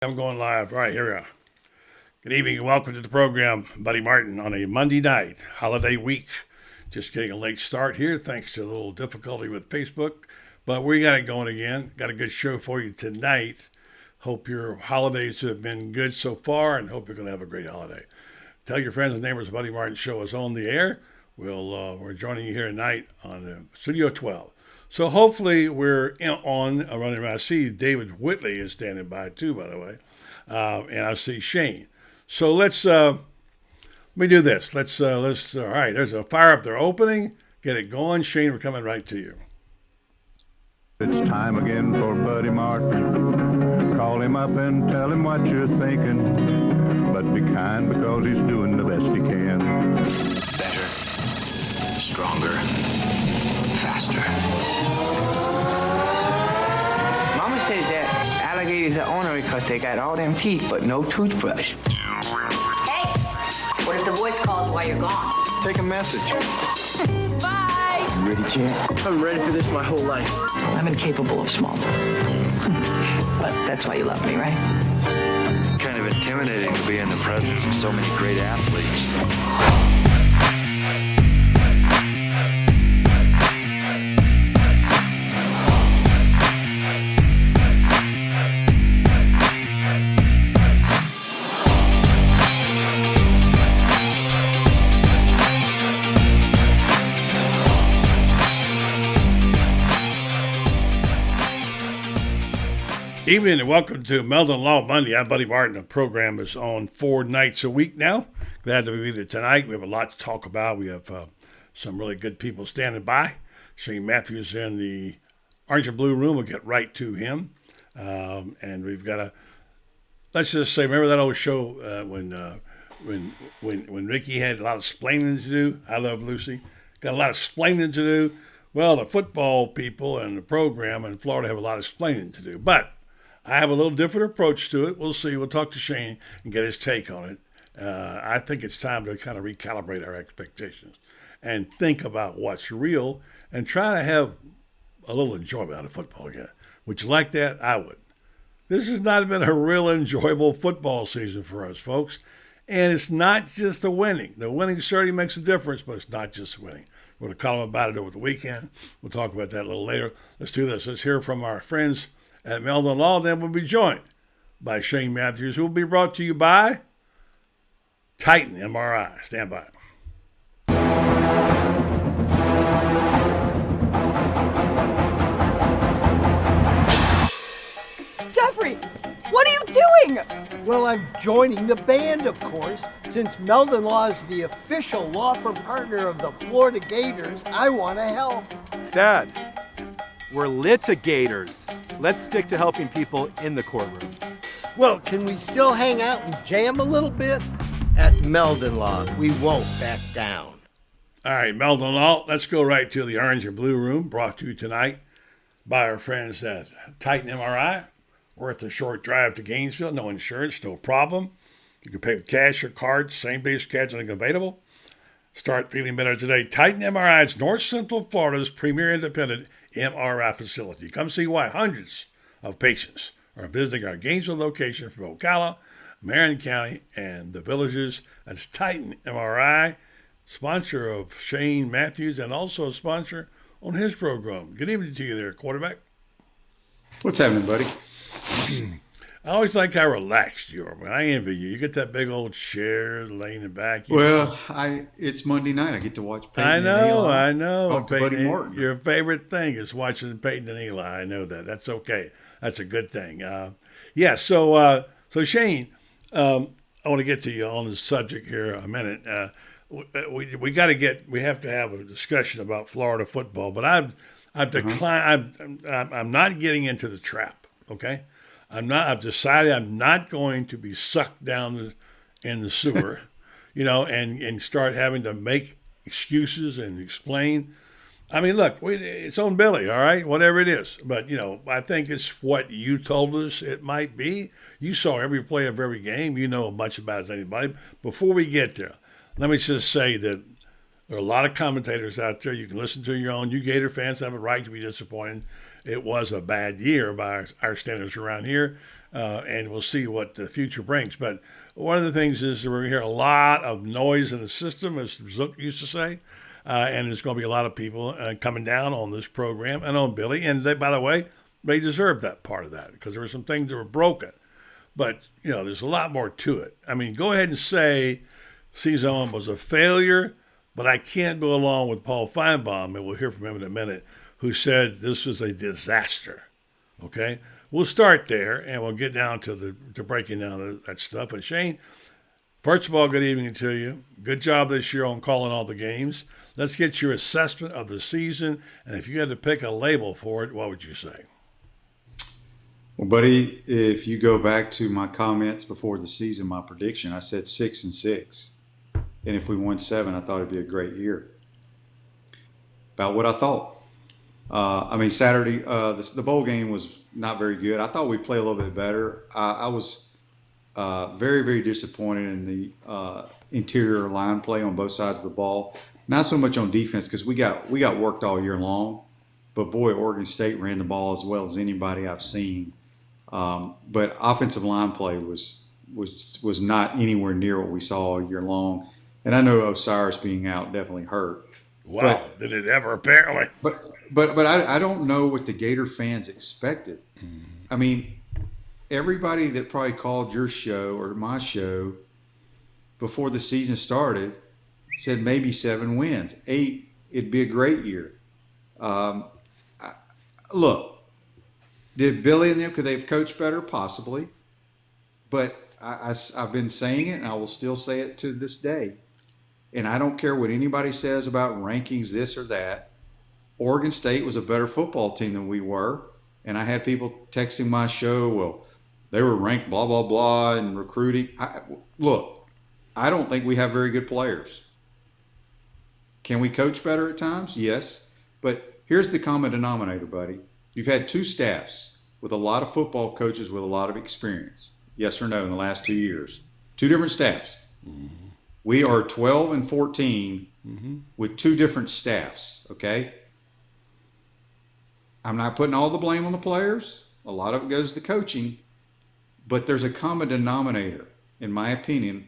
I'm going live. All right, here we are. Good evening and welcome to the program, Buddy Martin, on a Monday night, holiday week. Just getting a late start here, thanks to a little difficulty with Facebook. But we got it going again. Got a good show for you tonight. Hope your holidays have been good so far and hope you're going to have a great holiday. Tell your friends and neighbors Buddy Martin Show is on the air. We're joining you here tonight on Studio 12. So hopefully we're running around. I see David Whitley is standing by too, by the way, and I see Shane. So let me do this. All right, there's a fire up there opening. Get it going. Shane, we're coming right to you. It's time again for Buddy Martin. Call him up and tell him what you're thinking. But be kind because he's doing the best he can. Better, stronger, faster. Mama says that alligators are ornery because they got all them teeth but no toothbrush. Hey, what if the voice calls while you're gone? Take a message. Bye. You ready, champ? I'm ready for this my whole life. I'm incapable of small talk. But that's why you love me, right? Kind of intimidating to be in the presence of so many great athletes. Evening and welcome to Meldon Law Monday. I'm Buddy Martin. The program is on 4 nights a week now. Glad to be there tonight. We have a lot to talk about. We have some really good people standing by. Shane Matthews in the orange and blue room. We'll get right to him. And we've got let's just say, remember that old show when Ricky had a lot of splaining to do? I Love Lucy. Got a lot of splaining to do. Well, the football people and the program in Florida have a lot of splaining to do. But I have a little different approach to it. We'll see. We'll talk to Shane and get his take on it. I think it's time to kind of recalibrate our expectations and think about what's real and try to have a little enjoyment out of football again. Would you like that? I would. This has not been a real enjoyable football season for us, folks. And it's not just the winning. The winning certainly makes a difference, but it's not just winning. We're going to call about it over the weekend. We'll talk about that a little later. Let's do this. Let's hear from our friends at Meldon Law. Then we'll be joined by Shane Matthews, who will be brought to you by Titan MRI. Stand by. Jeffrey, what are you doing? Well, I'm joining the band, of course. Since Meldon Law is the official law firm partner of the Florida Gators, I want to help. Dad, we're litigators. Let's stick to helping people in the courtroom. Well, can we still hang out and jam a little bit? At Meldon Law, we won't back down. All right, Meldon Law, let's go right to the orange and blue room, brought to you tonight by our friends at Titan MRI. Worth a short drive to Gainesville, no insurance, no problem. You can pay with cash or cards, same-day scheduling available. Start feeling better today. Titan MRI is North Central Florida's premier independent MRI facility. Come see why hundreds of patients are visiting our Gainesville location from Ocala, Marion County, and the villages. That's Titan MRI, sponsor of Shane Matthews, and also a sponsor on his program. Good evening to you there, quarterback. What's happening, buddy? I always like how relaxed you are, man. I envy you. You get that big old chair laying in back. It's Monday night. I get to watch Peyton I know. Talk to Buddy Martin. Your favorite thing is watching Peyton and Eli. I know that. That's okay. That's a good thing. So Shane, I want to get to you on this subject here in a minute. We have to have a discussion about Florida football, but I've declined. I'm not getting into the trap. Okay. I've decided I'm not going to be sucked down in the sewer, and start having to make excuses and explain. I mean, look, it's on Billy, all right, whatever it is. But, I think it's what you told us it might be. You saw every play of every game. You know as much about it as anybody. Before we get there, let me just say that there are a lot of commentators out there. You can listen to your own. You Gator fans have a right to be disappointed. It was a bad year by our standards around here. and we'll see what the future brings. But one of the things is we're going to hear a lot of noise in the system, as Zook used to say, and there's going to be a lot of people coming down on this program and on Billy. And they, by the way, they deserve that part of that because there were some things that were broken. But, there's a lot more to it. I mean, go ahead and say season was a failure, but I can't go along with Paul Feinbaum, and we'll hear from him in a minute, who said this was a disaster. Okay? We'll start there, and we'll get down to breaking down that stuff. And Shane, first of all, good evening to you. Good job this year on calling all the games. Let's get your assessment of the season, and if you had to pick a label for it, what would you say? Well, buddy, if you go back to my comments before the season, my prediction, I said 6-6. And if we won 7, I thought it'd be a great year. About what I thought. Saturday, the bowl game was not very good. I thought we'd play a little bit better. I was very, very disappointed in the interior line play on both sides of the ball. Not so much on defense because we got worked all year long. But boy, Oregon State ran the ball as well as anybody I've seen. But offensive line play was not anywhere near what we saw all year long. And I know Osiris being out definitely hurt. Wow, did it ever apparently? But I don't know what the Gator fans expected. Mm-hmm. I mean, everybody that probably called your show or my show before the season started said maybe 7 wins. 8, it'd be a great year. Look, did Billy and them, could they have coached better? Possibly. But I've been saying it, and I will still say it to this day. And I don't care what anybody says about rankings, this or that. Oregon State was a better football team than we were. And I had people texting my show, well, they were ranked blah, blah, blah, and recruiting. Look, I don't think we have very good players. Can we coach better at times? Yes. But here's the common denominator, buddy. You've had 2 staffs with a lot of football coaches with a lot of experience. Yes or no in the last 2 years. 2 different staffs. Mm-hmm. We are 12-14 with 2 different staffs, okay? I'm not putting all the blame on the players. A lot of it goes to coaching. But there's a common denominator, in my opinion.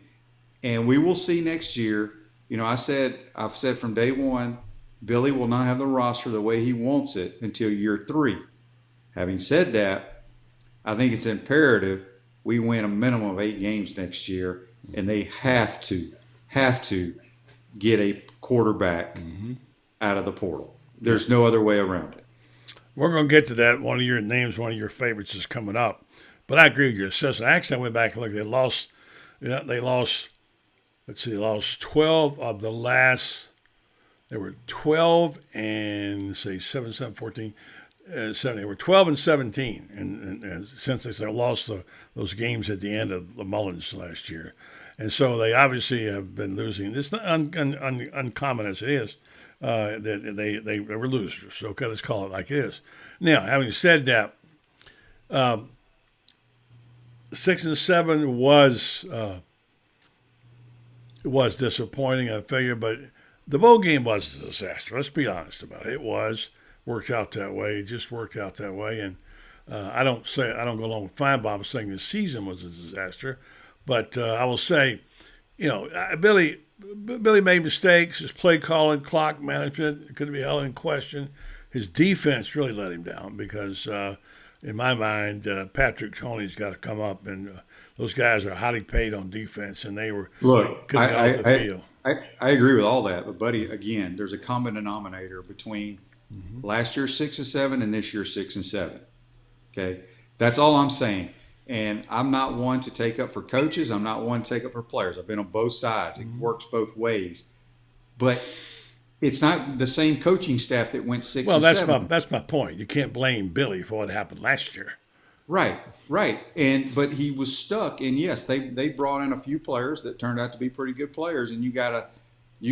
And we will see next year. I've said from day one, Billy will not have the roster the way he wants it until year 3. Having said that, I think it's imperative we win a minimum of 8 games next year, and they have to get a quarterback out of the portal. There's no other way around it. We're going to get to that. One of your names, one of your favorites is coming up. But I agree with your assessment. Actually, I went back and looked. They lost 12 of the last. They were 12 and 7, 14, 7. They were 12 and 17, and since they lost those games at the end of the Mullins last year, and so they obviously have been losing. It's not uncommon as it is that they were losers. Okay, let's call it like it is. Now, having said that, 6 and 7 was disappointing, a failure, but the bowl game was a disaster. Let's be honest about it. It worked out that way. It just worked out that way. And I don't go along with Feinbaum saying the season was a disaster, but I will say, Billy made mistakes. His play calling, clock management could be held in question. His defense really let him down because, in my mind, Patrick Toney's got to come up, and those guys are highly paid on defense, and they were off the field. I agree with all that, but buddy, again, there's a common denominator between last year's 6 and 7 and this year's 6 and 7. Okay, that's all I'm saying. And I'm not one to take up for coaches. I'm not one to take up for players. I've been on both sides. It works both ways. But it's not the same coaching staff that went 6 and 7. Well, that's my point. You can't blame Billy for what happened last year. Right. But he was stuck. And yes, they brought in a few players that turned out to be pretty good players. And you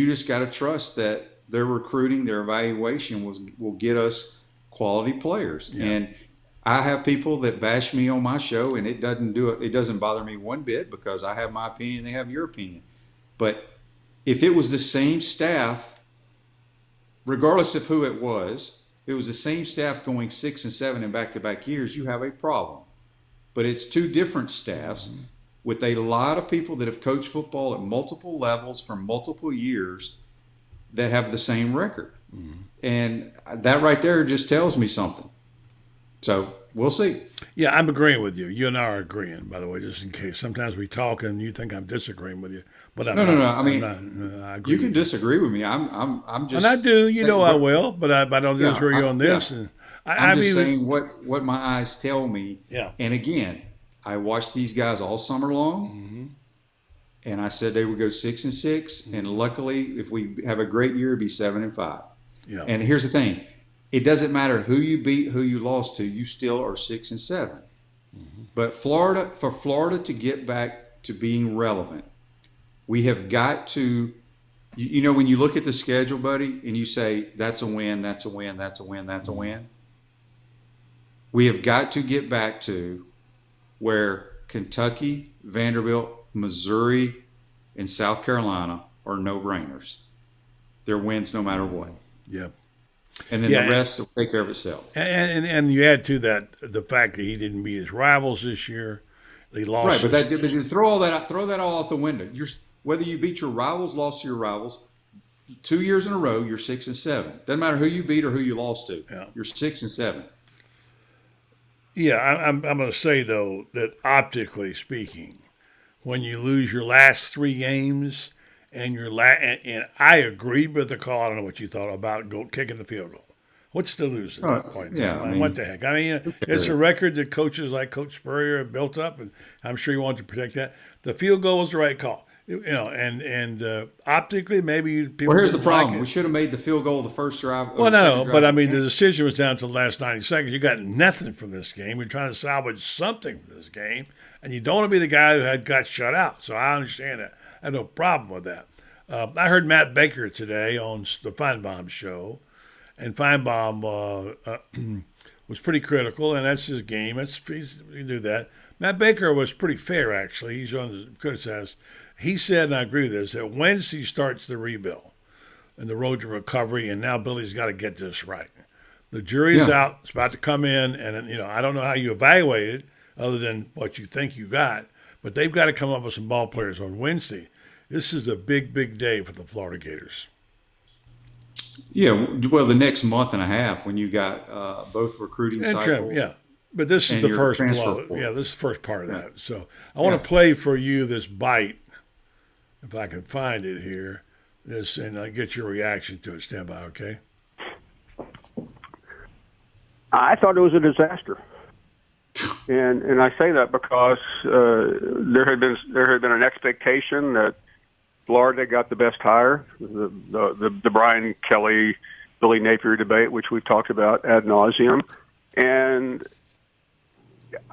just gotta trust that their recruiting, their evaluation will get us quality players. Yeah. And I have people that bash me on my show, and it doesn't bother me one bit because I have my opinion, they have your opinion. But if it was the same staff, regardless of who it was the same staff going 6 and 7 in back-to-back years, you have a problem. but it's two different staffs with a lot of people that have coached football at multiple levels for multiple years that have the same record. And that right there just tells me something. So we'll see. Yeah, I'm agreeing with you. You and I are agreeing, by the way, just in case. Sometimes we talk and you think I'm disagreeing with you, but I'm not. No. I mean, I agree you can disagree with me. I'm just. And I do. You know I will, but I don't disagree on this. Yeah. And I'm just saying what my eyes tell me. Yeah. And again, I watched these guys all summer long, and I said they would go 6-6, and luckily, if we have a great year, it'd be 7-5. Yeah. And here's the thing: it doesn't matter who you beat, who you lost to, you still are 6-7. But for Florida to get back to being relevant, we have got to. You know, when you look at the schedule, buddy, and you say that's a win, that's a win, that's a win, that's a win. We have got to get back to where Kentucky, Vanderbilt, Missouri, and South Carolina are no-brainers. They're wins no matter what. Yeah. And then the rest will take care of itself. And you add to that the fact that he didn't beat his rivals this year. They lost. Right, but you throw that all out the window. Whether you beat your rivals, lost to your rivals, 2 years in a row, you're 6-7. Doesn't matter who you beat or who you lost to. Yeah. You're 6-7. Yeah, I'm going to say, though, that optically speaking, when you lose your last 3 games and and I agree with the call. I don't know what you thought about kicking the field goal. What's to lose at that point? Yeah, I mean, what the heck? I mean, it's a record that coaches like Coach Spurrier have built up, and I'm sure you want to protect that. The field goal was the right call. You know, and optically, maybe people. Well, here's the problem: like we should have made the field goal the first drive. Well, no, but I mean, the decision was down to the last 90 seconds. You got nothing from this game. You're trying to salvage something from this game, and you don't want to be the guy who got shut out. So I understand that. I have no problem with that. I heard Matt Baker today on the Feinbaum show, and Feinbaum was pretty critical, and that's his game. You do that. Matt Baker was pretty fair, actually. He's on the criticize. He said, and I agree with this, that Wednesday starts the rebuild and the road to recovery, and now Billy's got to get this right. The jury's out. It's about to come in, and, you know, I don't know how you evaluate it other than what you think you got, but they've got to come up with some ball players on Wednesday. This is a big, big day for the Florida Gators. Yeah, well, the next month and a half when you got both recruiting cycles. Yeah, but this is the first blow. Yeah, this is the first part of that. So I want to play for you this bite, if I can find it here, and get your reaction to it. Stand by, okay? I thought it was a disaster, and I say that because there had been an expectation that Florida got the best hire, the Brian Kelly, Billy Napier debate, which we've talked about ad nauseum, and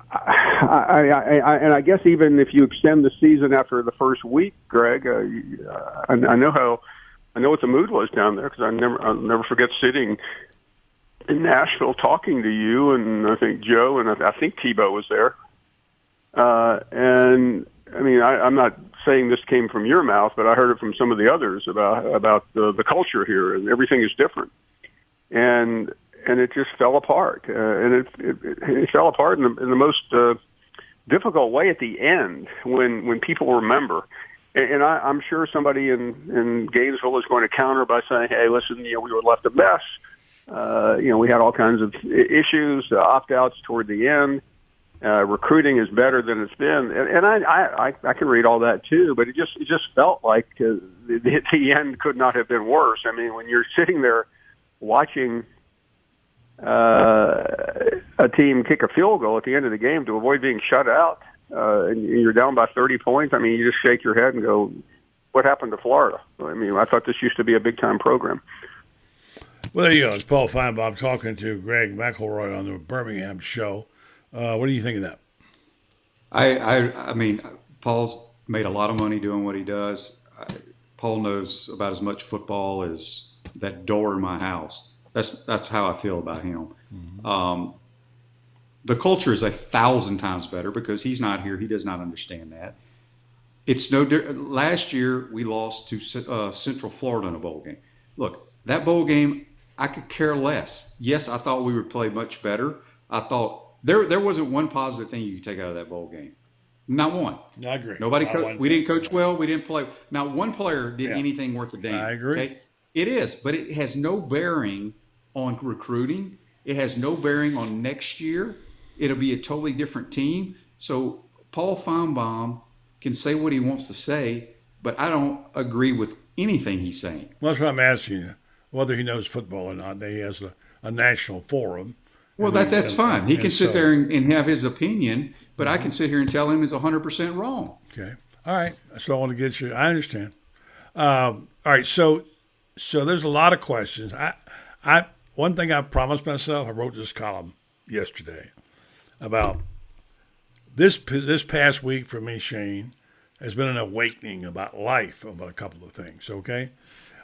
I guess even if you extend the season after the first week, Greg, I know what the mood was down there because I'll never forget sitting in Nashville talking to you, and I think Joe and I think Tebow was there, and I mean I'm not saying this came from your mouth, but I heard it from some of the others about the culture here, and everything is different, and it just fell apart, and it fell apart in the most difficult way at the end when people remember. And I'm sure somebody in Gainesville is going to counter by saying, "Hey, listen, we were left a mess. We had all kinds of issues, opt-outs toward the end. Recruiting is better than it's been." And I can read all that too, but it just felt like the end could not have been worse. I mean, when you're sitting there watching a team kick a field goal at the end of the game to avoid being shut out, and you're down by 30 points, I mean, you just shake your head and go, what happened to Florida? I mean, I thought this used to be a big-time program. Well, there you go. It's Paul Feinbaum talking to Greg McElroy on the Birmingham show. What do you think of that? I mean, Paul's made a lot of money doing what he does. Paul knows about as much football as that door in my house. That's how I feel about him. Mm-hmm. The culture is 1,000 times better because he's not here. He does not understand that. It's no. Last year we lost to Central Florida in a bowl game. Look, that bowl game, I could care less. Yes, I thought we would play much better. I thought There wasn't one positive thing you could take out of that bowl game. Not one. I agree. We didn't coach well. We didn't play. Not one player did anything worth a damn. I agree. Okay? It is, but it has no bearing on recruiting. It has no bearing on next year. It'll be a totally different team. So Paul Feinbaum can say what he wants to say, but I don't agree with anything he's saying. Well, that's what I'm asking you, whether he knows football or not. That he has a national forum. Well, that's fine. He can sit there and have his opinion, but I can sit here and tell him he's 100% wrong. Okay. All right. That's what I want to get you. I understand. All right. So there's a lot of questions. One thing I promised myself, I wrote this column yesterday about this past week for me, Shane, has been an awakening about life, about a couple of things, okay?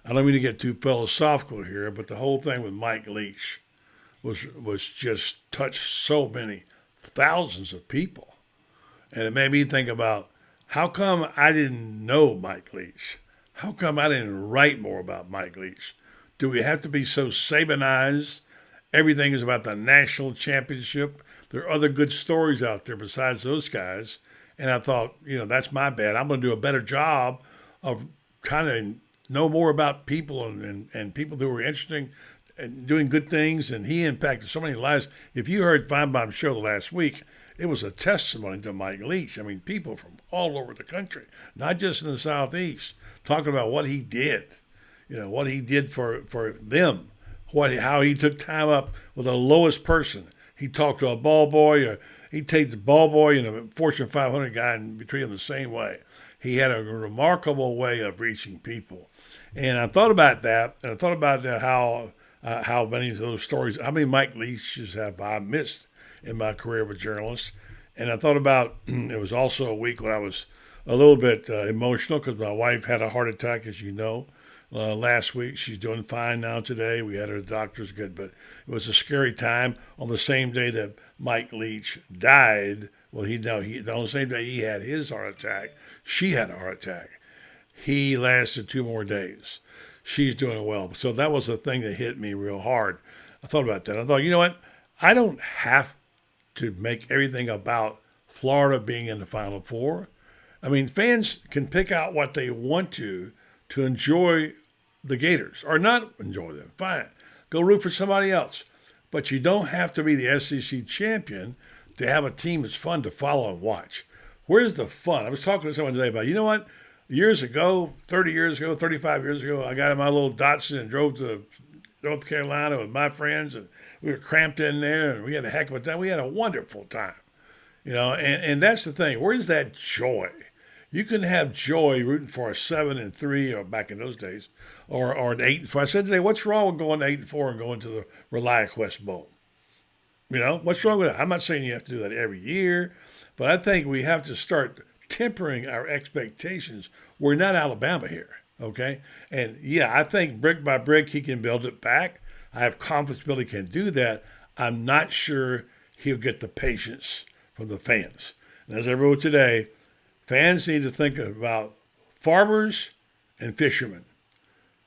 I don't mean to get too philosophical here, but the whole thing with Mike Leach was just touched so many thousands of people. And it made me think about, how come I didn't know Mike Leach? How come I didn't write more about Mike Leach? Do we have to be so Sabanized? Everything is about the national championship. There are other good stories out there besides those guys. And I thought, that's my bad. I'm going to do a better job of trying to know more about people and people who are interesting and doing good things. And he impacted so many lives. If you heard Feinbaum's show last week, it was a testimony to Mike Leach. I mean, people from all over the country, not just in the Southeast, talking about what he did, what he did for them, how he took time up with the lowest person. He talked to a ball boy, or he'd take the ball boy and a Fortune 500 guy and treat him the same way. He had a remarkable way of reaching people. And I thought about that, and I thought about how many of those stories, how many Mike Leaches have I missed in my career with journalists. And I thought about, it was also a week when I was a little bit emotional because my wife had a heart attack, as you know, last week. She's doing fine now today. We had her doctors good, but it was a scary time. On the same day that Mike Leach died, on the same day he had his heart attack, she had a heart attack. He lasted 2 more days. She's doing well. So that was the thing that hit me real hard. I thought about that. I thought, you know what? I don't have to make everything about Florida being in the Final Four. I mean, fans can pick out what they want to enjoy the Gators or not enjoy them. Fine. Go root for somebody else. But you don't have to be the SEC champion to have a team that's fun to follow and watch. Where's the fun? I was talking to someone today about, you know what? Years ago, 30 years ago, 35 years ago, I got in my little Datsun and drove to North Carolina with my friends, and we were cramped in there, and we had a heck of a time. We had a wonderful time, and that's the thing. Where's that joy? You can have joy rooting for a 7-3, or back in those days, or an 8-4. I said today, what's wrong with going 8-4 and going to the ReliaQuest Bowl? What's wrong with that? I'm not saying you have to do that every year, but I think we have to start tempering our expectations. We're not Alabama here, okay? And yeah, I think brick by brick he can build it back. I have confidence Billy can do that. I'm not sure he'll get the patience from the fans. And as I wrote today, fans need to think about farmers and fishermen,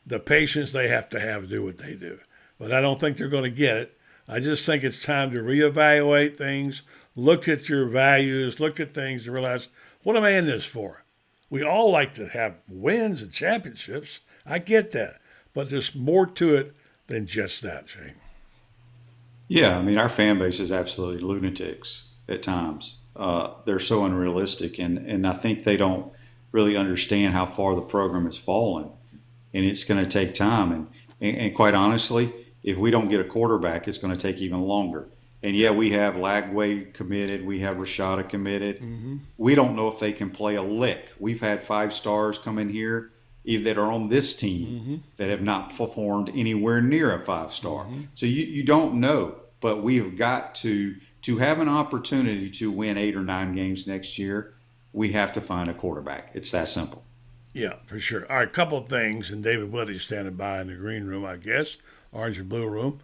the patience they have to do what they do. But I don't think they're going to get it. I just think it's time to reevaluate things, look at your values, look at things to realize, what am I in this for? We all like to have wins and championships. I get that. But there's more to it than just that, Shane. Yeah, I mean, our fan base is absolutely lunatics at times. They're so unrealistic, and I think they don't really understand how far the program has fallen, and it's going to take time. And quite honestly, if we don't get a quarterback, it's going to take even longer. And yeah, we have Lagway committed. We have Rashada committed. Mm-hmm. We don't know if they can play a lick. We've had 5 stars come in here that are on this team that have not performed anywhere near a 5-star. Mm-hmm. So you don't know, but we have got to have an opportunity to win 8 or 9 games next year. We have to find a quarterback. It's that simple. Yeah, for sure. All right, a couple of things, and David Woody's standing by in the green room, I guess, orange and blue room.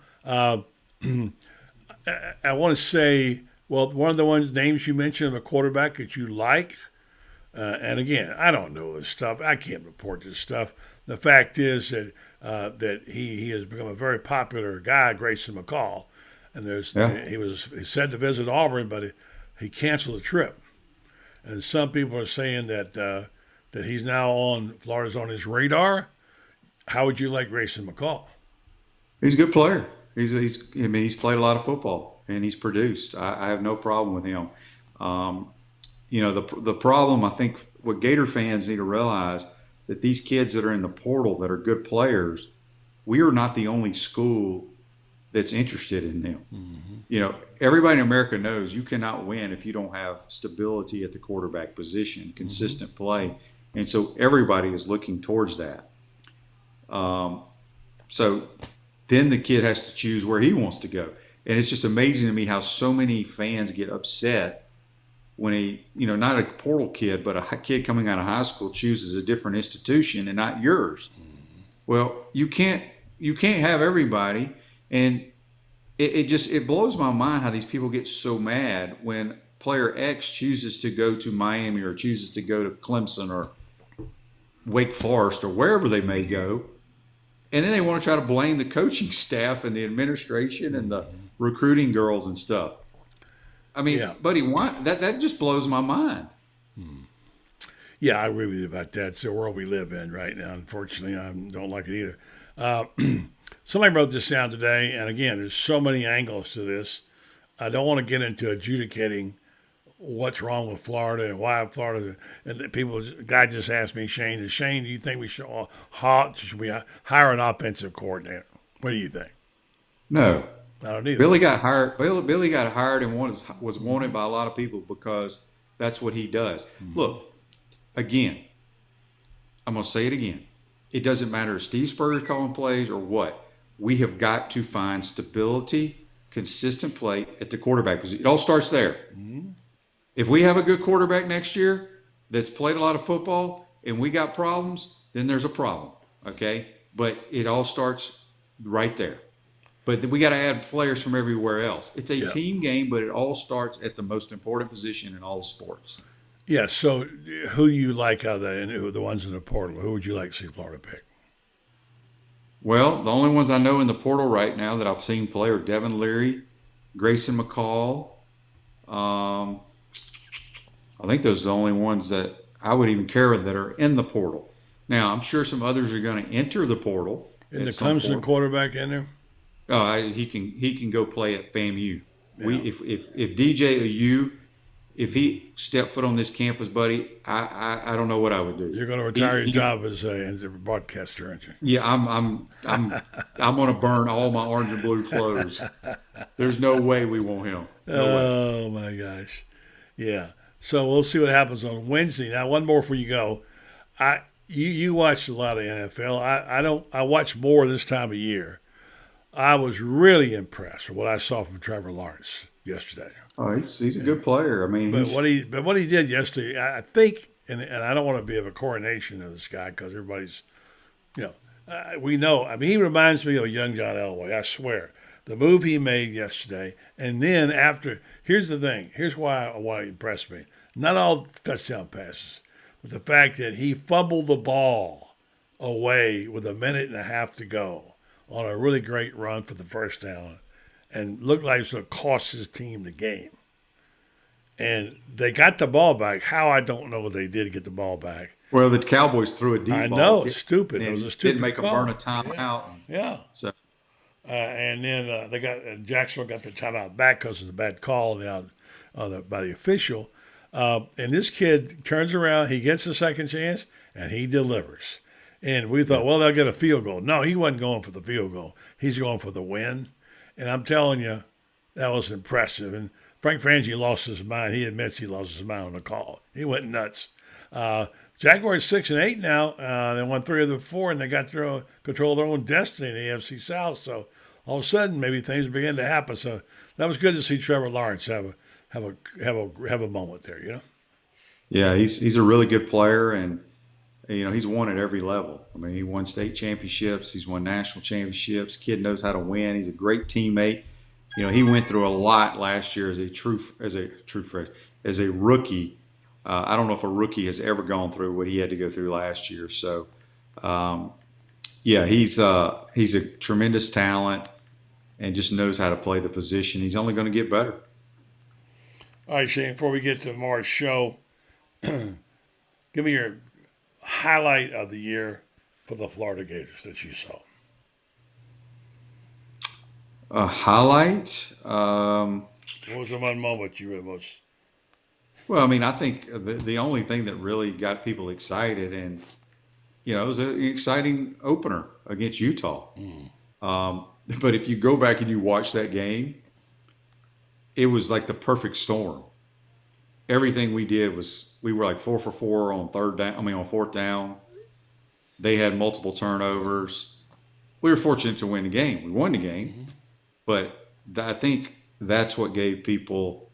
I want to say, well, one of the names you mentioned of a quarterback that you like, and again, I don't know this stuff. I can't report this stuff. The fact is that he has become a very popular guy, Grayson McCall. and Yeah. he said to visit Auburn, but he canceled the trip. And some people are saying that that he's now Florida's on his radar. How would you like Grayson McCall? He's a good player. He's played a lot of football and he's produced. I have no problem with him. The problem, I think, what Gator fans need to realize, that these kids that are in the portal that are good players, we are not the only school that's interested in them. Mm-hmm. Everybody in America knows you cannot win if you don't have stability at the quarterback position, consistent mm-hmm. play. And so everybody is looking towards that. So then the kid has to choose where he wants to go. And it's just amazing to me how so many fans get upset when not a portal kid, but a kid coming out of high school chooses a different institution and not yours. Mm-hmm. Well, you can't have everybody. And it blows my mind how these people get so mad when player X chooses to go to Miami or chooses to go to Clemson or Wake Forest or wherever they may go. And then they want to try to blame the coaching staff and the administration and the recruiting girls and stuff. I mean, buddy, why? That just blows my mind. Yeah, I agree with you about that. It's the world we live in right now. Unfortunately, I don't like it either. Somebody wrote this down today, and again, there's so many angles to this. I don't want to get into adjudicating what's wrong with Florida and why Florida. And the guy just asked me, Shane, do you think we should hire an offensive coordinator? What do you think? No. I don't either. Billy got hired. Billy got hired and was wanted by a lot of people because that's what he does. Mm-hmm. Look, again, I'm going to say it again. It doesn't matter if Steve Spurrier's calling plays or what. We have got to find stability, consistent play at the quarterback position. It all starts there. Mm-hmm. If we have a good quarterback next year that's played a lot of football and we got problems, then there's a problem, okay? But it all starts right there. But we got to add players from everywhere else. It's a team game, but it all starts at the most important position in all the sports. Yeah, so who do you like out of the ones in the portal? Who would you like to see Florida pick? Well, the only ones I know in the portal right now that I've seen play are Devin Leary, Grayson McCall. I think those are the only ones that I would even care that are in the portal. Now, I'm sure some others are going to enter the portal. Isn't the Clemson quarterback in there? He can go play at FAMU. Yeah. If DJ Ayu, if he stepped foot on this campus, buddy, I don't know what I would do. You're going to retire your job as a broadcaster, aren't you? Yeah, I'm going to burn all my orange and blue clothes. There's no way we want him. No way. My gosh, yeah. So we'll see what happens on Wednesday. Now, one more before you go. You watched a lot of NFL. I watch more this time of year. I was really impressed with what I saw from Trevor Lawrence yesterday. Oh, he's a good player. I mean, what he did yesterday, I think, and I don't want to be of a coronation of this guy because everybody's, we know. I mean, he reminds me of a young John Elway. I swear, the move he made yesterday, and then after. Here's the thing. Here's why he impressed me. Not all touchdown passes, but the fact that he fumbled the ball away with a minute and a half to go on a really great run for the first down, and looked like it was going to cost his team the game. And they got the ball back. How, I don't know what they did to get the ball back. Well, the Cowboys threw a deep ball. I know, it's stupid. It was a stupid didn't make call. them burn a timeout. Yeah. So. And then Jacksonville got the timeout back because of the bad call by the official. And this kid turns around, he gets a second chance, and he delivers. And we thought, well, they'll get a field goal. No, he wasn't going for the field goal. He's going for the win. And I'm telling you, that was impressive. And Frank Frangie lost his mind. He admits he lost his mind on the call. He went nuts. Jaguars 6-8 now. They won 3 of the 4, and they got control of their own destiny in the AFC South. So all of a sudden, maybe things begin to happen. So that was good to see Trevor Lawrence have a moment there. Yeah, he's a really good player, and he's won at every level. I mean, he won state championships. He's won national championships. Kid knows how to win. He's a great teammate. He went through a lot last year as a rookie. I don't know if a rookie has ever gone through what he had to go through last year. So, he's a tremendous talent, and just knows how to play the position. He's only going to get better. All right, Shane, before we get to tomorrow's show, give me your highlight of the year for the Florida Gators that you saw. A highlight? What was the one moment you were most? Well, I mean, I think the only thing that really got people excited, and it was an exciting opener against Utah. But if you go back and you watch that game, it was like the perfect storm. Everything we did we were like 4 for 4 on fourth down. They had multiple turnovers. We were fortunate to win the game. We won the game, but I think that's what gave people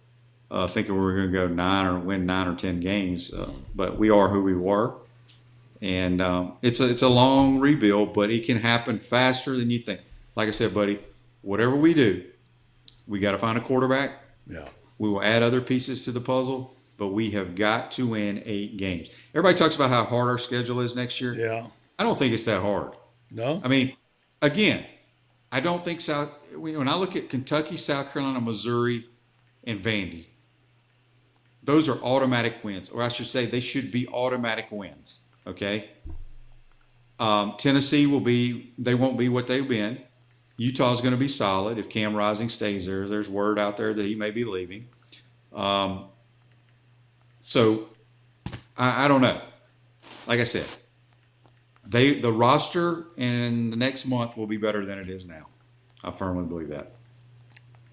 thinking we were going to go win 9 or 10 games. But we are who we were, and it's a long rebuild, but it can happen faster than you think. Like I said, buddy, whatever we do, we got to find a quarterback. Yeah. We will add other pieces to the puzzle, but we have got to win 8 games. Everybody talks about how hard our schedule is next year. Yeah. I don't think it's that hard. No? I mean, again, I don't think when I look at Kentucky, South Carolina, Missouri, and Vandy, those are automatic wins. Or I should say they should be automatic wins, okay? Tennessee they won't be what they've been. Utah's going to be solid if Cam Rising stays there. There's word out there that he may be leaving. So I don't know. Like I said, the roster in the next month will be better than it is now. I firmly believe that.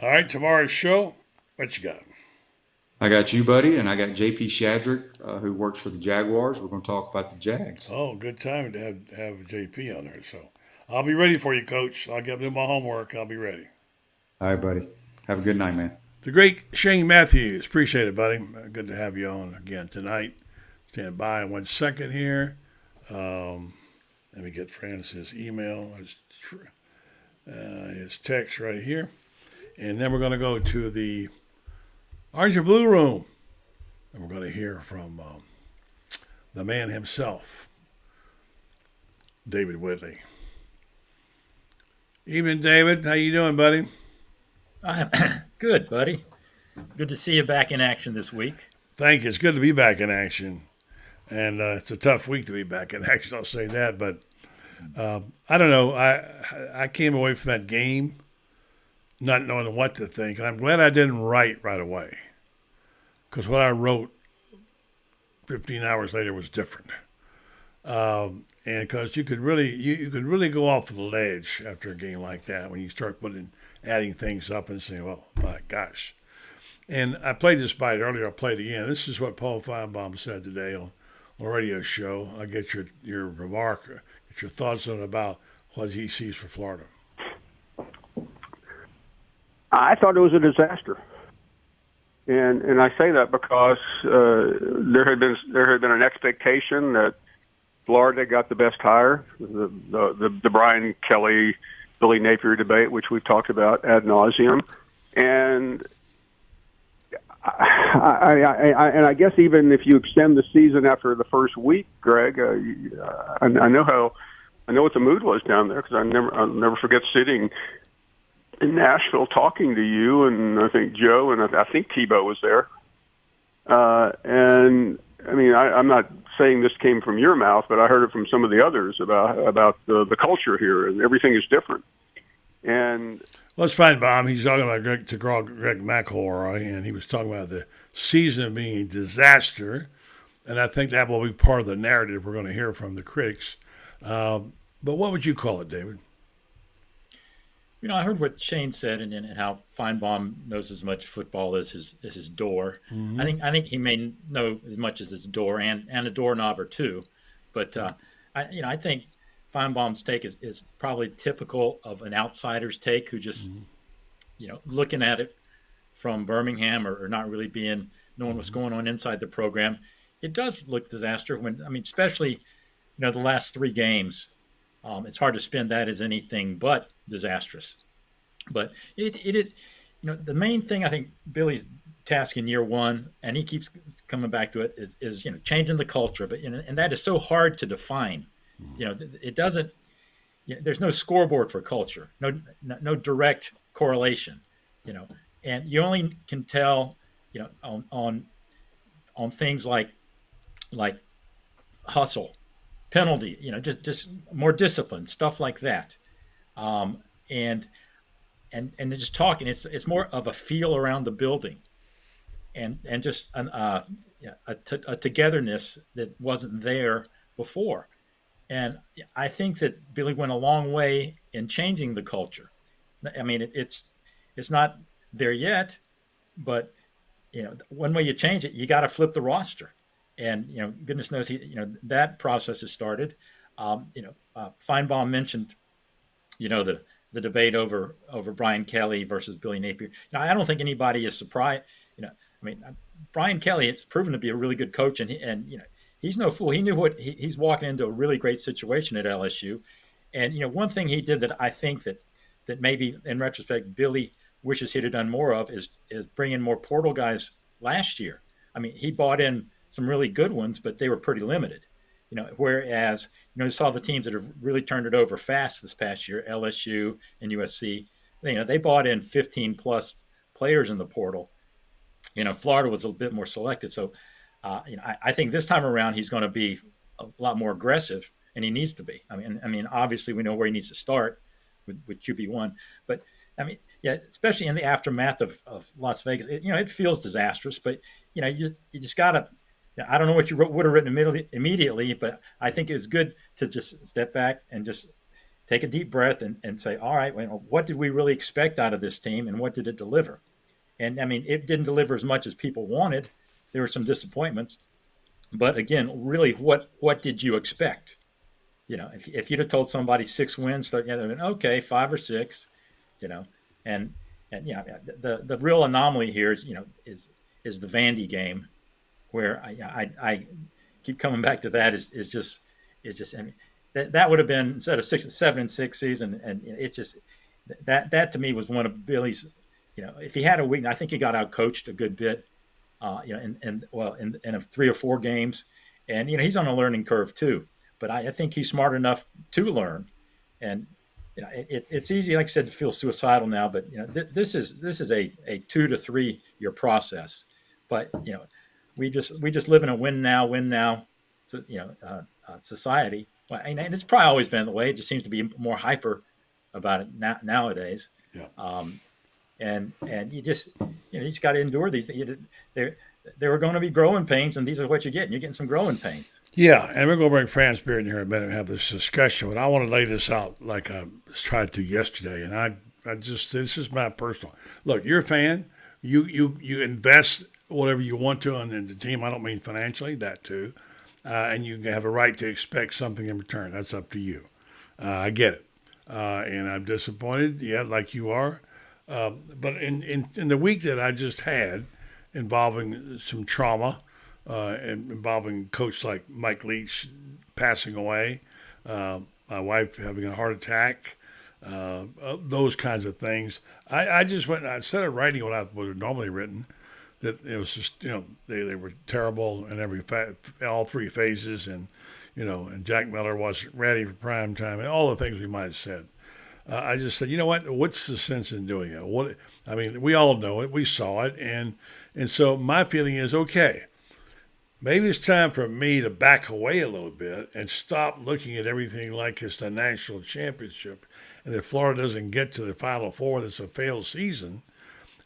All right, tomorrow's show, what you got? I got you, buddy, and I got J.P. Shadrick, who works for the Jaguars. We're going to talk about the Jags. Oh, good time to have J.P. on there. So I'll be ready for you, Coach. I'll get do my homework. I'll be ready. All right, buddy. Have a good night, man. The great Shane Matthews. Appreciate it, buddy. Good to have you on again tonight. Stand by 1 second here. Let me get Francis' email, his text right here. And then we're going to go to the Orange and Blue Room. And we're going to hear from the man himself, David Whitley. Evening, David. How you doing, buddy? I'm good, buddy. Good to see you back in action this week. Thank you. It's good to be back in action. And it's a tough week to be back in action, I'll say that. But I don't know. I came away from that game not knowing what to think. And I'm glad I didn't write right away. Because what I wrote 15 hours later was different. And because you could really go off the ledge after a game like that when you start adding things up and saying, well, my gosh. And I played this bite earlier. I'll play it again. This is what Paul Feinbaum said today on a radio show. I'll get your remark, get your thoughts on about what he sees for Florida. I thought it was a disaster. And I say that because there had been an expectation that Florida got the best hire, the Brian Kelly, Billy Napier debate, which we've talked about ad nauseum, and I guess even if you extend the season after the first week, Greg, I know what the mood was down there because I'll never forget sitting in Nashville talking to you, and I think Joe, and I think Tebow was there. And I mean, I'm not saying this came from your mouth, but I heard it from some of the others about the culture here, and everything is different. And let's find Bob. He's talking about Greg McElroy, and he was talking about the season being a disaster. And I think that will be part of the narrative we're going to hear from the critics. But what would you call it, David? You know, I heard what Shane said and how Feinbaum knows as much football as his door. Mm-hmm. I think he may know as much as his door and a doorknob or two. But I think Feinbaum's take is probably typical of an outsider's take who just, looking at it from Birmingham or not really knowing what's going on inside the program. It does look disaster especially, the last 3 games. It's hard to spin that as anything but disastrous. But the main thing I think Billy's task in year one, and he keeps coming back to it, is changing the culture. But and that is so hard to define. It doesn't. There's no scoreboard for culture. No direct correlation, and you only can tell, on things like hustle, penalty, just more discipline, stuff like that, and just talking. It's more of a feel around the building, and just a togetherness that wasn't there before. And I think that Billy went a long way in changing the culture. I mean, it's not there yet, but one way you change it, you got to flip the roster. And goodness knows that process has started. Feinbaum mentioned the debate over Brian Kelly versus Billy Napier. I don't think anybody is surprised. Brian Kelly has proven to be a really good coach, and he's no fool. He knew he's walking into a really great situation at LSU. And one thing he did that I think that maybe in retrospect Billy wishes he'd have done more of is bring in more portal guys last year. I mean, he bought in some really good ones, but they were pretty limited. Whereas you saw the teams that have really turned it over fast this past year, LSU and USC. They bought in 15 plus players in the portal. Florida was a bit more selective. So, I think this time around he's going to be a lot more aggressive, and he needs to be. I mean, obviously we know where he needs to start with QB1, but especially in the aftermath of Las Vegas, it feels disastrous. But you just gotta. I don't know what you would have written immediately, but I think it's good to just step back and just take a deep breath and say, all right, what did we really expect out of this team, and what did it deliver? And it didn't deliver as much as people wanted. There were some disappointments, but again, really, what did you expect? If you'd have told somebody 6 wins, okay, 5 or 6, and the real anomaly here is the Vandy game, where I keep coming back to that is just that would have been, instead of 7-6 season, and it's just that to me was one of Billy's. If he had a weakness, I think he got out coached a good bit. In 3 or 4 games, and he's on a learning curve too. But I think he's smart enough to learn, and it's easy, like I said, to feel suicidal now. But this is a 2 to 3 year process. But we just live in a win now society. And it's probably always been the way. It just seems to be more hyper about it nowadays. Yeah. And you just got to endure these. There were going to be growing pains, and these are what you're getting. You're getting some growing pains. Yeah, and we're going to bring Franz Beard in here in a minute and have this discussion. But I want to lay this out like I tried to yesterday, and I just, this is my personal. Look, you're a fan. You invest whatever you want to in the team. I don't mean financially, that too. And you have a right to expect something in return. That's up to you. I get it. And I'm disappointed, like you are. But in the week that I just had, involving some trauma, and involving a coach like Mike Leach passing away, my wife having a heart attack, those kinds of things, I just went, instead of writing what I would have normally written, that it was just, they were terrible in all 3 phases, and Jack Miller wasn't ready for prime time, and all the things we might have said. I just said, what's the sense in doing it? We all know it, we saw it, and so my feeling is, okay, maybe it's time for me to back away a little bit and stop looking at everything like it's the national championship, and if Florida doesn't get to the Final Four, that's a failed season,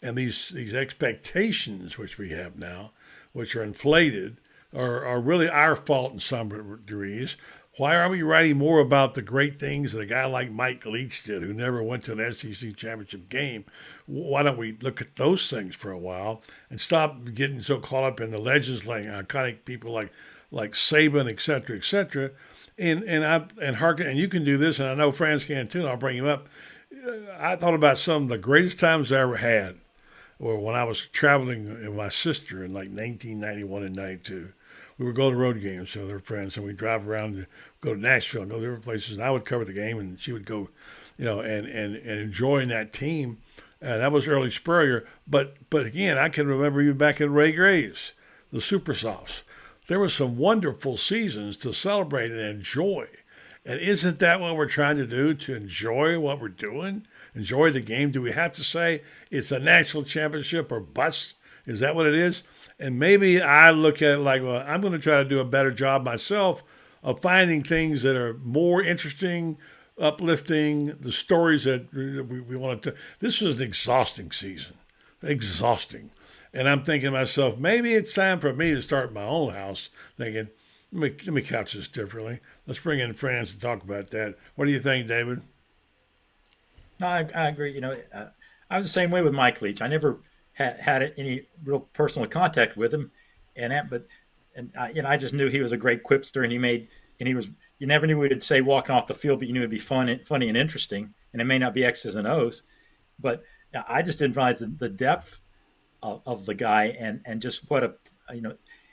and these expectations which we have now, which are inflated, are really our fault in some degrees. Why are we writing more about the great things that a guy like Mike Leach did, who never went to an SEC championship game? Why don't we look at those things for a while and stop getting so caught up in the legends, like iconic people like Saban, et cetera, and harken. And you can do this, and I know Franz can too. And I'll bring him up. I thought about some of the greatest times I ever had, or when I was traveling with my sister in like 1991 and 92. We would go to road games with her friends, and we'd drive around and go to Nashville and go to different places. And I would cover the game, and she would go, and enjoying that team. That was early Spurrier. But again, I can remember even back in Ray Graves, the Super Softs. There were some wonderful seasons to celebrate and enjoy. And isn't that what we're trying to do, to enjoy what we're doing? enjoy the game? Do we have to say it's a national championship or bust? Is that what it is? And maybe I look at it like, well, I'm going to try to do a better job myself of finding things that are more interesting, uplifting, the stories that we want to. This was an exhausting season, exhausting. And I'm thinking to myself, maybe it's time for me to start my own house, thinking, let me couch this differently. Let's bring in friends and talk about that. What do you think, David? No, I agree. I was the same way with Mike Leach. I never had any real personal contact with him, I just knew he was a great quipster, you never knew what he'd say walking off the field, but you knew it'd be funny and interesting, and it may not be X's and O's, but I just didn't realize the depth of the guy and just what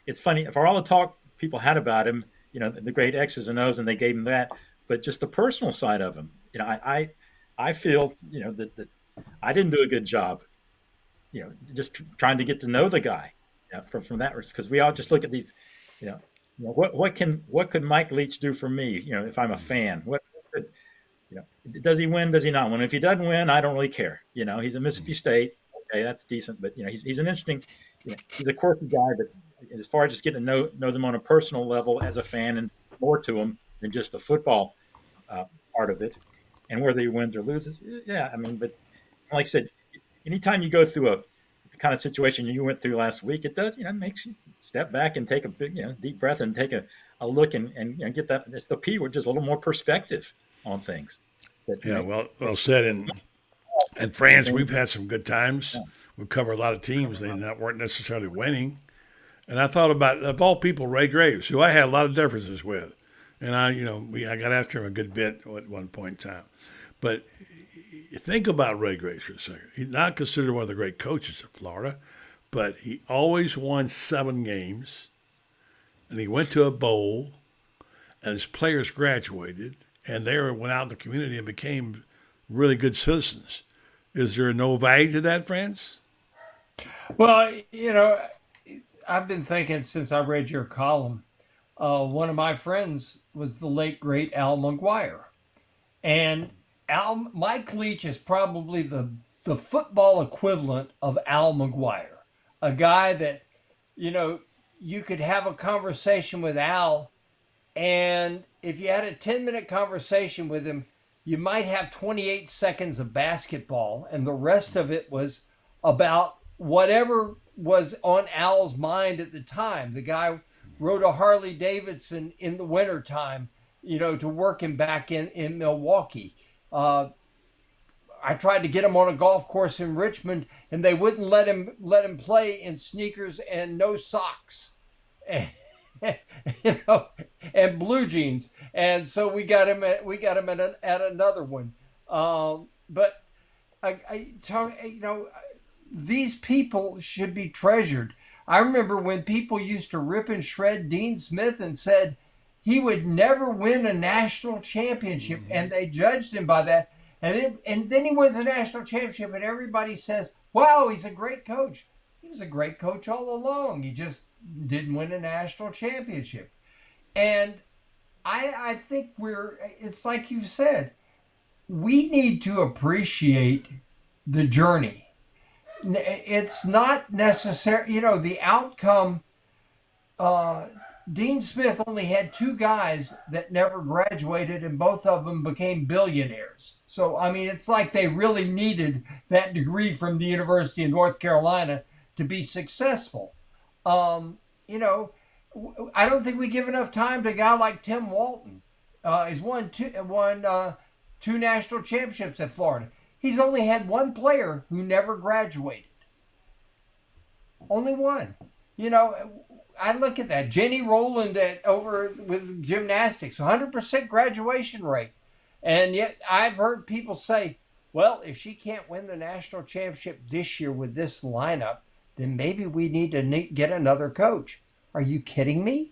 it's funny for all the talk people had about him, the great X's and O's, and they gave him that, but just the personal side of him, I feel, that I didn't do a good job, just trying to get to know the guy, from that, because we all just look at these, what could Mike Leach do for me, if I'm a fan? What could, does he win? Does he not win? If he doesn't win, I don't really care. He's a Mississippi State. Okay, that's decent, but he's an interesting, he's a quirky guy. But as far as just getting to know them on a personal level as a fan, and more to him than just the football part of it, and whether he wins or loses, but like I said, anytime you go through the kind of situation you went through last week, it does, makes you step back and take a big, deep breath and take a look and get that. It's the P word, just a little more perspective on things. Well said. And France, we've had some good times. Yeah. We've covered a lot of teams. They weren't necessarily winning. And I thought about, of all people, Ray Graves, who I had a lot of differences with. And I got after him a good bit at one point in time. But think about Ray Graves for a second. He's not considered one of the great coaches of Florida, but he always won 7 games, and he went to a bowl, and his players graduated, and they went out in the community and became really good citizens. Is there no value to that, friends? Well, I've been thinking since I read your column, one of my friends was the late, great Al McGuire. And Mike Leach is probably the football equivalent of Al McGuire, a guy that, you could have a conversation with Al, and if you had a 10-minute conversation with him, you might have 28 seconds of basketball, and the rest of it was about whatever was on Al's mind at the time. The guy rode a Harley Davidson in the wintertime, to work him back in Milwaukee. I tried to get him on a golf course in Richmond, and they wouldn't let him play in sneakers and no socks, and, and blue jeans. And so we got him at another one. But I talk, these people should be treasured. I remember when people used to rip and shred Dean Smith and said he would never win a national championship, and they judged him by that. And then he wins a national championship, and everybody says, wow, he's a great coach. He was a great coach all along. He just didn't win a national championship. And I think it's like you've said, we need to appreciate the journey. It's not necessary, the outcome. Dean Smith only had 2 guys that never graduated, and both of them became billionaires. So, it's like they really needed that degree from the University of North Carolina to be successful. I don't think we give enough time to a guy like Tim Walton. He's won 2 national championships at Florida. He's only had 1 player who never graduated. Only one. I look at that. Jenny Rowland over with gymnastics, 100% graduation rate. And yet I've heard people say, well, if she can't win the national championship this year with this lineup, then maybe we need to get another coach. Are you kidding me?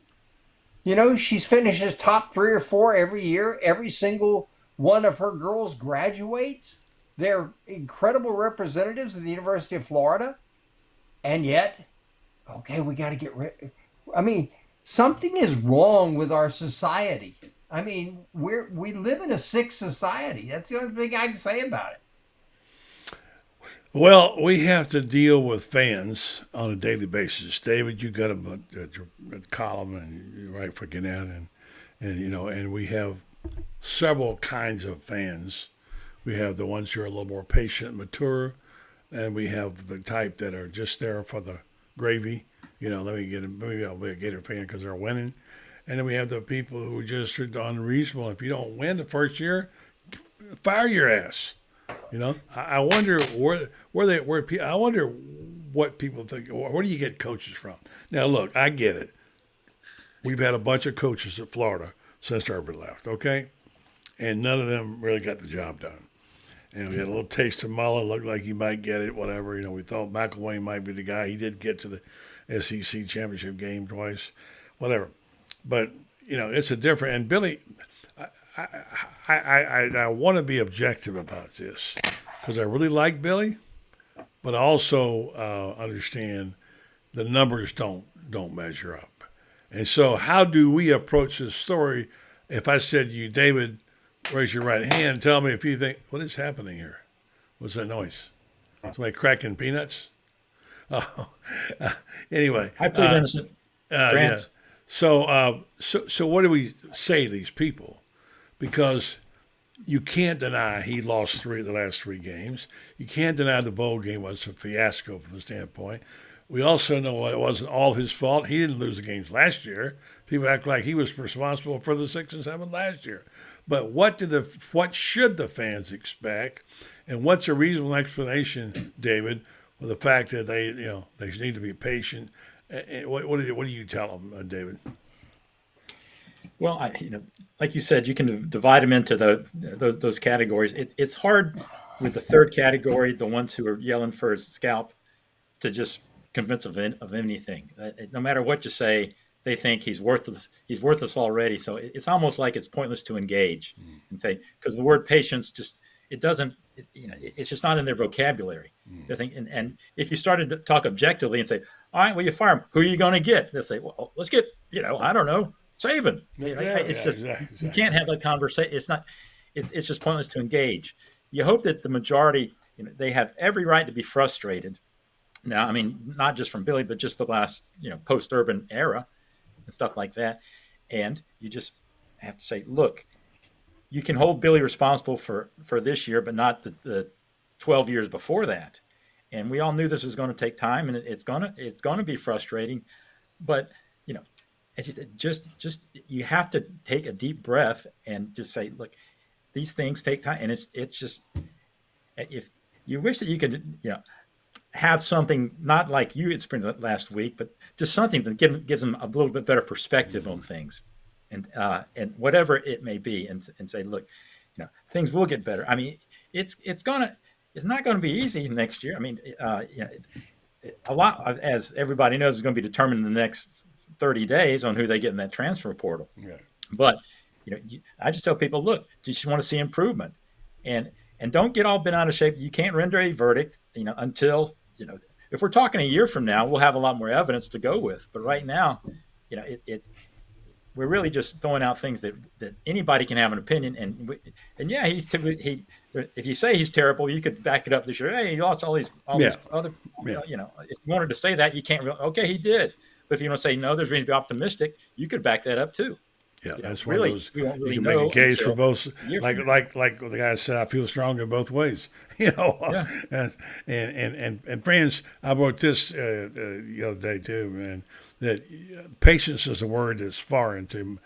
She's finishes top 3 or 4 every year. Every single one of her girls graduates. They're incredible representatives of the University of Florida. And yet, okay, we got to get rid. Something is wrong with our society. We live in a sick society. That's the only thing I can say about it. Well, we have to deal with fans on a daily basis. David, you got them at your column, and you write for Gannett, and we have several kinds of fans. We have the ones who are a little more patient, mature, and we have the type that are just there for the gravy. Maybe I'll be a Gator fan because they're winning. And then we have the people who just are unreasonable. If you don't win the first year, fire your ass. I wonder I wonder what people think. Where do you get coaches from? Now, look, I get it. We've had a bunch of coaches at Florida since Urban left, okay? And none of them really got the job done. And we had a little taste of Mullen, looked like he might get it, whatever. We thought McElwain might be the guy. He did get to the SEC championship game twice, whatever. But, it's a different. And Billy, I want to be objective about this because I really like Billy, but I also understand the numbers don't measure up. And so how do we approach this story? If I said to you, David, raise your right hand, tell me if you think, what is happening here? What's that noise? Somebody cracking peanuts? Oh, anyway. I plead innocent. Yeah. So what do we say to these people? Because you can't deny he lost the last three games. You can't deny the bowl game was a fiasco from the standpoint. We also know it wasn't all his fault. He didn't lose the games last year. People act like he was responsible for the 6 and 7 last year. But what should the fans expect, and what's a reasonable explanation, David, for the fact that they need to be patient? What do you tell them, David? Well, like you said, you can divide them into those categories. It's hard with the third category, the ones who are yelling for his scalp, to just convince of anything. No matter what you say, they think he's worthless. He's worthless already. So it's almost like it's pointless to engage and say, because the word patience it's just not in their vocabulary. They think, and if you started to talk objectively and say, all right, well, you fire him, who are you going to get? They'll say, well, let's get, I don't know, Saban. Exactly. You can't have that conversation. It's just pointless to engage. You hope that the majority, they have every right to be frustrated. Now, I mean, not just from Billy, but just the last, post-Urban era and stuff like that. And you just have to say, look, you can hold Billy responsible for this year, but not the 12 years before that. And we all knew this was going to take time, and it's going to be frustrating. But it's just you have to take a deep breath and just say, look, these things take time, and it's just, if you wish that you could have something not like you experienced last week, but just something that gives them a little bit better perspective on things. And whatever it may be, and say, look, things will get better. I mean, it's not going to be easy next year. I mean, a lot, as everybody knows, is going to be determined in the next 30 days on who they get in that transfer portal. Yeah. But I just tell people, look, you just want to see improvement, and don't get all bent out of shape. You can't render a verdict, until if we're talking a year from now, we'll have a lot more evidence to go with. But right now, we're really just throwing out things that anybody can have an opinion. And yeah, if you say he's terrible, you could back it up this year. Hey, he lost all these other, if you wanted to say that, you can't really, okay, he did. But if you want to say, no, there's reason to be optimistic, you could back that up too. Yeah, that's really, one of those. We won't really you can make a case for both. Like the guy said, I feel stronger both ways. Yeah. And friends, I wrote this the other day too, man. That patience is a word that's foreign to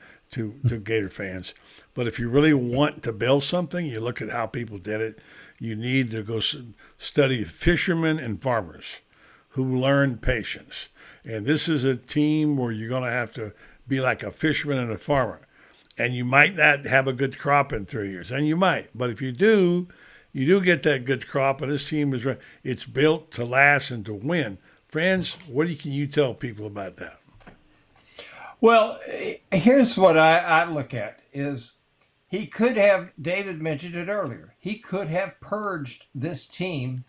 Gator fans. But if you really want to build something, you look at how people did it. You need to go study fishermen and farmers who learn patience. And this is a team where you're going to have to be like a fisherman and a farmer. And you might not have a good crop in 3 years. And you might. But if you do get that good crop, and this team it's built to last and to win. Friends, what can you tell people about that? Well, here's what I look at is he could have, David mentioned it earlier, he could have purged this team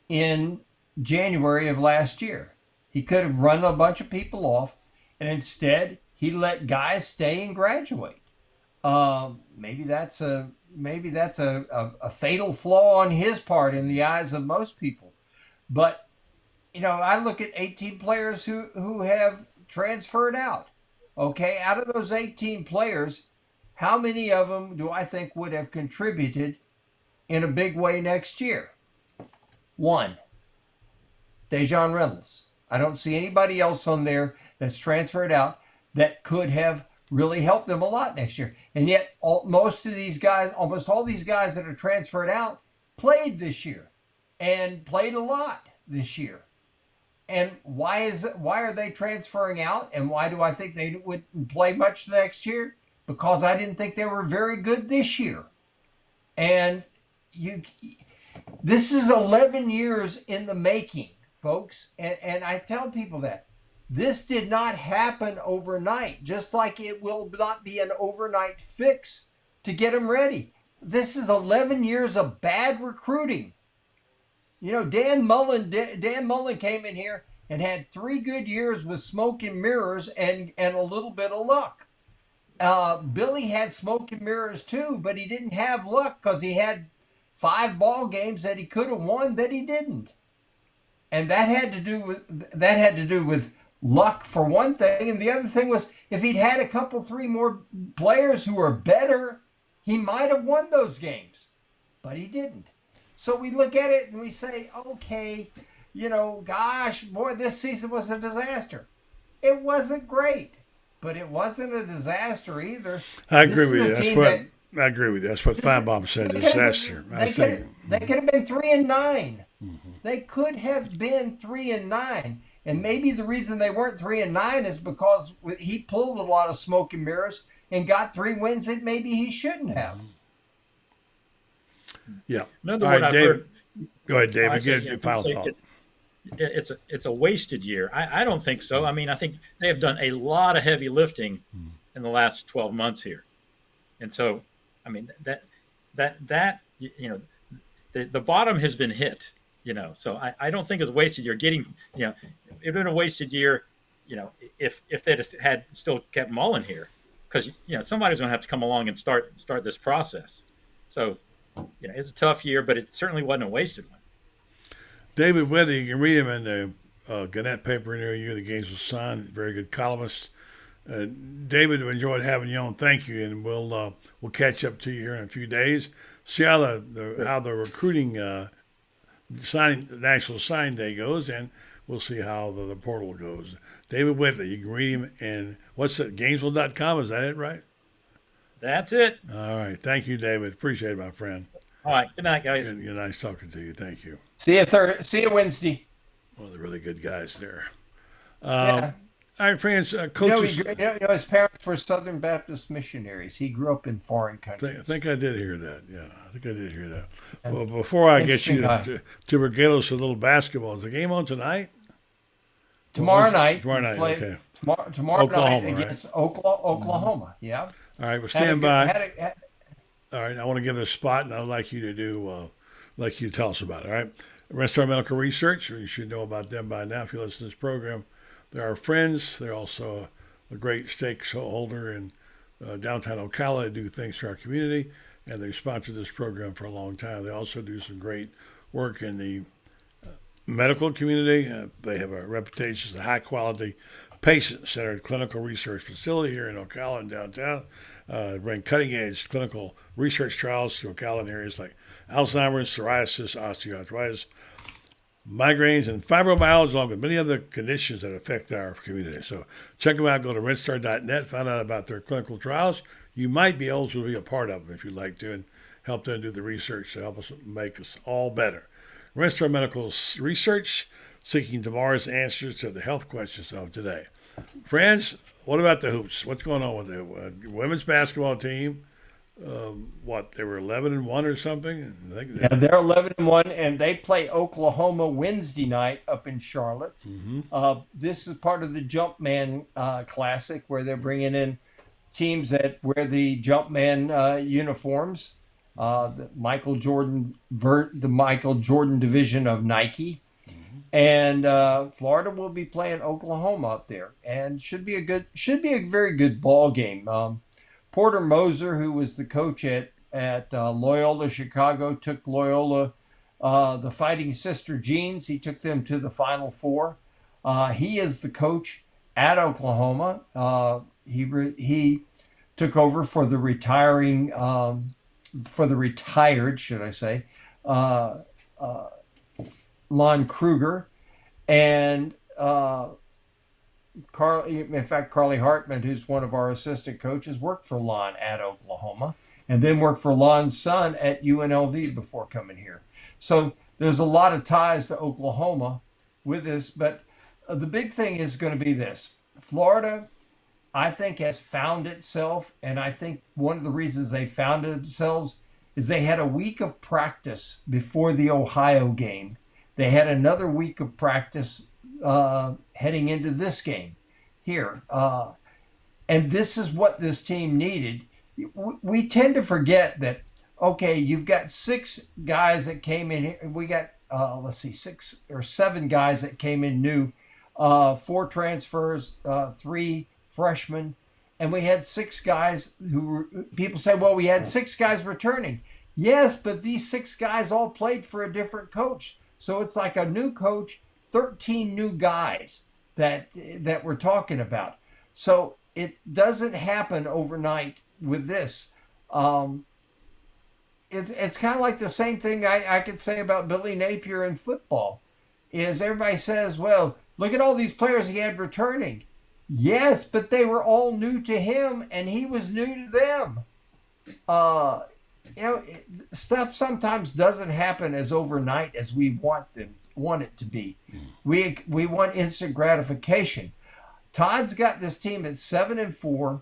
in January of last year. He could have run a bunch of people off, and instead he let guys stay and graduate. Maybe that's a fatal flaw on his part in the eyes of most people. But, I look at 18 players who have transferred out. Okay, out of those 18 players, how many of them do I think would have contributed in a big way next year? One, Dejon Reynolds. I don't see anybody else on there that's transferred out that could have really helped them a lot next year. And yet, almost all these guys that are transferred out played this year and played a lot this year. And why are they transferring out? And why do I think they wouldn't play much next year? Because I didn't think they were very good this year. And this is 11 years in the making, folks. And I tell people that. This did not happen overnight, just like it will not be an overnight fix to get them ready. This is 11 years of bad recruiting. Dan Mullen came in here and had 3 good years with smoke and mirrors and a little bit of luck. Billy had smoke and mirrors too, but he didn't have luck because he had 5 ball games that he could have won that he didn't. And that had to do with luck for one thing, and the other thing was if he'd had a couple, 3 more players who were better, he might have won those games, but he didn't. So we look at it and we say, okay, gosh, boy, this season was a disaster. It wasn't great, but it wasn't a disaster either. I agree with you. That's what Feinbaum said. Disaster. They could have been 3-9. Mm-hmm. They could have been 3-9. And maybe the reason they weren't 3-9 is because he pulled a lot of smoke and mirrors and got 3 wins that maybe he shouldn't have. Yeah. Another All one right, I've David. heard. Go ahead, David. Get your final thought. It's a wasted year. I don't think so. I mean, I think they have done a lot of heavy lifting in the last 12 months here, and so I mean that the bottom has been hit. So I don't think it's a wasted year. It'd been a wasted year, if they'd had still kept Mullen here, because somebody's going to have to come along and start this process. So it's a tough year, but it certainly wasn't a wasted one. David Whitley, you can read him in the Gannett paper near you, the Gainesville Sun. Very good columnist. David, we enjoyed having you on. Thank you, and we'll catch up to you here in a few days. See how the recruiting National Sign Day goes, and we'll see how the portal goes. David Whitley, you can read him in what's it, Gainesville.com? Is that it, right? That's it. All right. Thank you, David. Appreciate it, my friend. All right. Good night, guys. Good nice talking to you. Thank you. See you Wednesday. One of the really good guys there. Yeah. All right, friends. Coaches. His parents were Southern Baptist missionaries. He grew up in foreign countries. I think I did hear that. Yeah, I think I did hear that. Well, before I get you to regale us a little basketball, is the game on tonight? Tomorrow night. Tomorrow night, okay. Tomorrow Oklahoma, night against Oklahoma. Yeah. All right, well, stand by. All right, I want to give it a spot, and I'd like you to tell us about it. All right, Restar Medical Research. You should know about them by now if you listen to this program. They're our friends. They're also a great stakeholder in downtown Ocala. They do things for our community, and they've sponsored this program for a long time. They also do some great work in the medical community. They have a reputation as a high-quality, patient-centered clinical research facility here in Ocala and downtown. Bring cutting-edge clinical research trials to Ocala in areas like Alzheimer's, psoriasis, osteoarthritis, migraines, and fibromyalgia, along with many other conditions that affect our community. So check them out. Go to redstar.net, find out about their clinical trials. You might be eligible to be a part of them if you'd like to, and help them do the research to help us make us all better. Redstar Medical Research, seeking tomorrow's answers to the health questions of today. Friends, what about the hoops? What's going on with the women's basketball team? They were 11-1 or something? Yeah, they're 11-1, and they play Oklahoma Wednesday night up in Charlotte. Mm-hmm. This is part of the Jumpman Classic, where they're bringing in teams that wear the Jumpman uniforms. The Michael Jordan division of Nike. And Florida will be playing Oklahoma up there, and should be a very good ball game. Porter Moser, who was the coach at Loyola Chicago, took Loyola the Fighting Sister Jeans. He took them to the Final Four. He is the coach at Oklahoma. He took over for the retired, should I say, Lon Kruger, and Carly Hartman, who's one of our assistant coaches, worked for Lon at Oklahoma, and then worked for Lon's son at UNLV before coming here. So there's a lot of ties to Oklahoma with this, but the big thing is going to be this. Florida, I think, has found itself, and I think one of the reasons they found themselves is they had a week of practice before the Ohio game. They had another week of practice heading into this game here. And this is what this team needed. We tend to forget that, okay, you've got 6 guys that came in here. We got, 6 or 7 guys that came in new, 4 transfers, 3 freshmen, and we had 6 guys people say, well, we had 6 guys returning. Yes, but these 6 guys all played for a different coach. So it's like a new coach, 13 new guys that we're talking about. So it doesn't happen overnight with this. It's kind of like the same thing I could say about Billy Napier in football. Is everybody says, well, look at all these players he had returning. Yes, but they were all new to him, and he was new to them. Stuff sometimes doesn't happen as overnight as we want it to be. We want instant gratification. Todd's got this team at 7-4.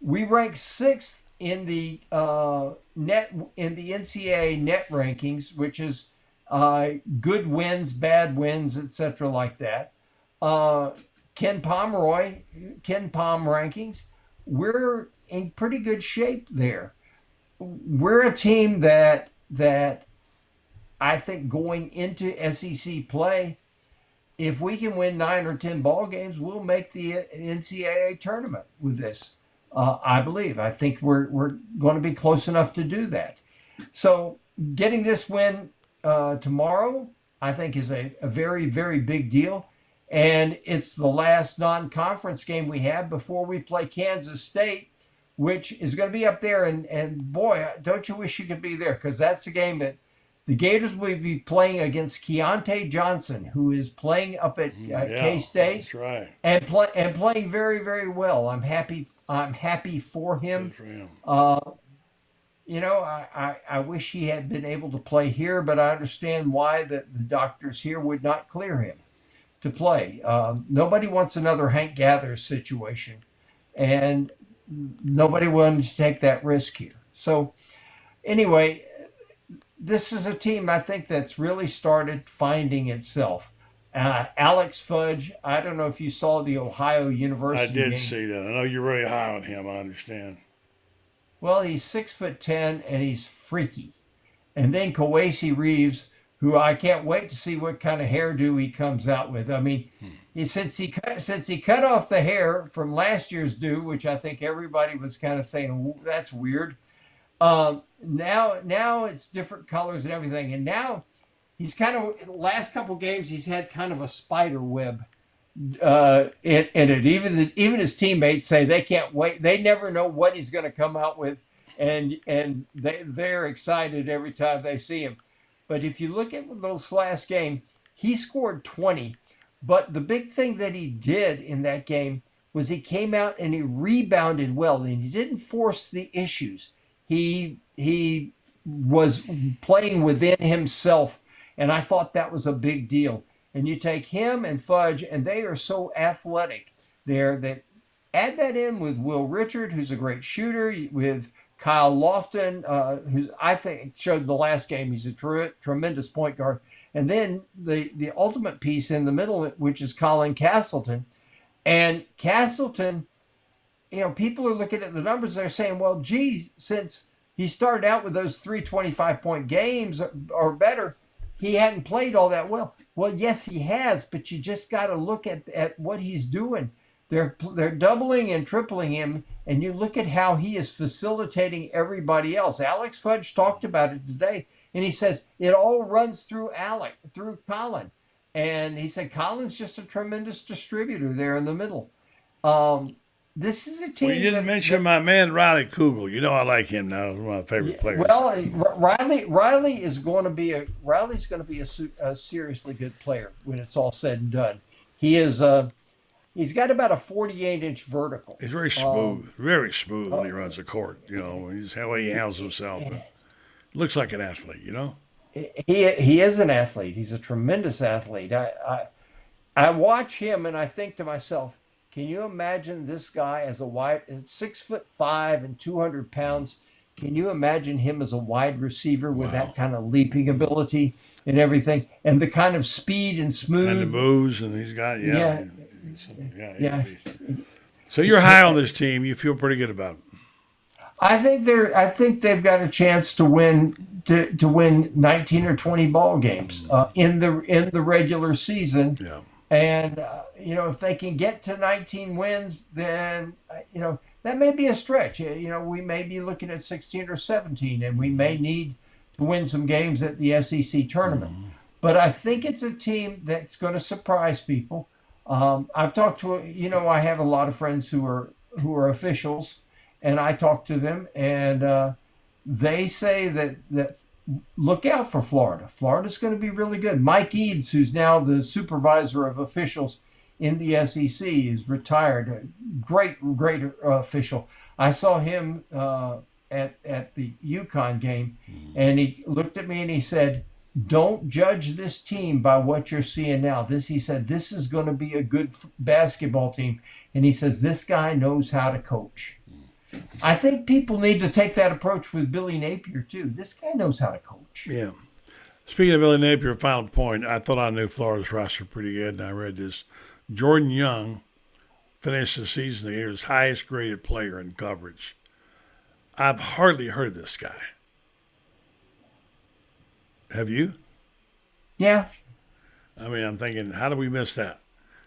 We rank 6th in the NCAA net rankings, which is good wins, bad wins, etc., like that. Ken Palm rankings. We're in pretty good shape there. We're a team that I think going into SEC play, if we can win 9 or 10 ball games, we'll make the NCAA tournament with this. I believe. I think we're going to be close enough to do that. So getting this win tomorrow, I think, is a very, very big deal. And it's the last non-conference game we have before we play Kansas State, which is going to be up there. And boy, don't you wish you could be there, because that's a game that the Gators will be playing against Keontae Johnson, who is playing up at K-State. That's right. And playing very, very well. I'm happy for him. Good for him. I wish he had been able to play here, but I understand why the doctors here would not clear him to play. Nobody wants another Hank Gathers situation, and nobody wanted to take that risk here. So anyway, this is a team, I think, that's really started finding itself. Alex Fudge, I don't know if you saw the Ohio University I did game. see that. I know you're really high on him, I understand. Well, he's 6'10" and he's freaky. And then Kawasi Reeves, who I can't wait to see what kind of hairdo he comes out with. I mean, since he cut off the hair from last year's do, which I think everybody was kind of saying, that's weird. Now it's different colors and everything. And now he's kind of, last couple games, he's had kind of a spider web in it. Even his teammates say they can't wait. They never know what he's going to come out with. And they're excited every time they see him. But if you look at those last game, he scored 20. But the big thing that he did in that game was he came out and he rebounded well, and he didn't force the issues. He was playing within himself, and I thought that was a big deal. And you take him and Fudge, and they are so athletic there that add that in with Will Richard, who's a great shooter, with Kyle Lofton, who I think showed the last game he's a tremendous point guard. And then the ultimate piece in the middle, which is Colin Castleton. And Castleton, people are looking at the numbers, they're saying, well, gee, since he started out with those 3 25-point games or better, he hadn't played all that well. Well, yes, he has, but you just got to look at what he's doing. They're doubling and tripling him, and you look at how he is facilitating everybody else. Alex Fudge talked about it today. And he says it all runs through Colin. And he said Colin's just a tremendous distributor there in the middle. This is a team. Well, you didn't mention my man Riley Kugel. You know I like him now. He's one of my favorite players. Well, Riley's going to be a seriously good player when it's all said and done. He is he's got about a 48-inch vertical. He's very smooth, when he runs the court. You know, he's how he handles himself. Looks like an athlete. You know. He is an athlete. He's a tremendous athlete. I watch him and I think to myself, can you imagine this guy as a 6'5" and 200 pounds? Can you imagine him as a wide receiver with that kind of leaping ability and everything, and the kind of speed and smooth and the moves, and he's got yeah. So you're high on this team. You feel pretty good about it. I think they've got a chance to win 19 or 20 ball games in the regular season. Yeah. And if they can get to 19 wins, then that may be a stretch. We may be looking at 16 or 17, and we may need to win some games at the SEC tournament. Mm-hmm. But I think it's a team that's going to surprise people. I've talked to I have a lot of friends who are officials, and I talk to them, and they say that look out for Florida. Florida's going to be really good. Mike Eads, who's now the supervisor of officials in the SEC, is retired. A great official. I saw him at the UConn game, and he looked at me and he said, "Don't judge this team by what you're seeing now." He said, "This is going to be a good basketball team," and he says, "This guy knows how to coach." I think people need to take that approach with Billy Napier, too. This guy knows how to coach. Yeah. Speaking of Billy Napier, final point, I thought I knew Florida's roster pretty good, and I read this. Jordan Young finished the season the year's highest graded player in coverage. I've hardly heard of this guy. Have you? Yeah. I mean, I'm thinking, how do we miss that?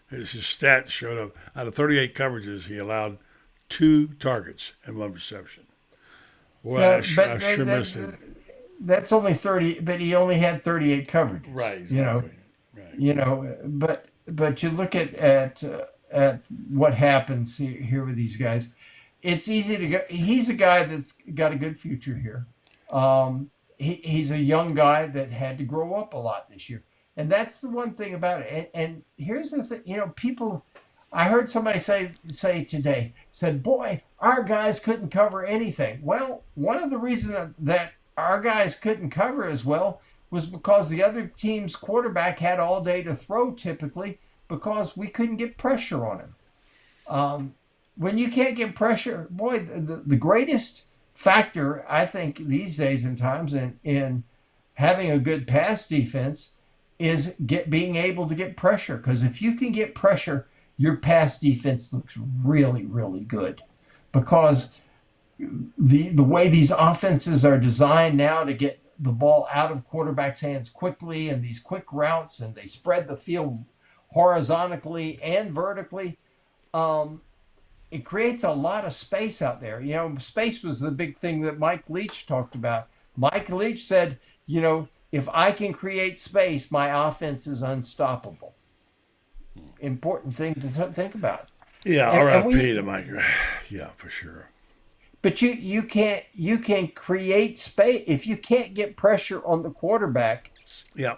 His stats showed up. Out of 38 coverages, he allowed 2 targets and 1 reception. Well, I sure missed him. That's only 30, but he only had 38 coverages. Right. Exactly. But you look at what happens here with these guys. It's easy to go. He's a guy that's got a good future here. He's a young guy that had to grow up a lot this year, and that's the one thing about it. And here's the thing. People. I heard somebody say today, said, "Boy, our guys couldn't cover anything." Well, one of the reasons that our guys couldn't cover as well was because the other team's quarterback had all day to throw typically because we couldn't get pressure on him. When you can't get pressure, boy, the greatest factor, I think, these days and times in having a good pass defense is being able to get pressure. Because if you can get pressure, your pass defense looks really, really good, because the way these offenses are designed now to get the ball out of quarterbacks' hands quickly, and these quick routes, and they spread the field horizontally and vertically, it creates a lot of space out there. Space was the big thing that Mike Leach talked about. Mike Leach said, if I can create space, my offense is unstoppable. Important thing to think about. Yeah, R.I.P. to Mike. Yeah, for sure. But you can't create space if you can't get pressure on the quarterback. Yeah.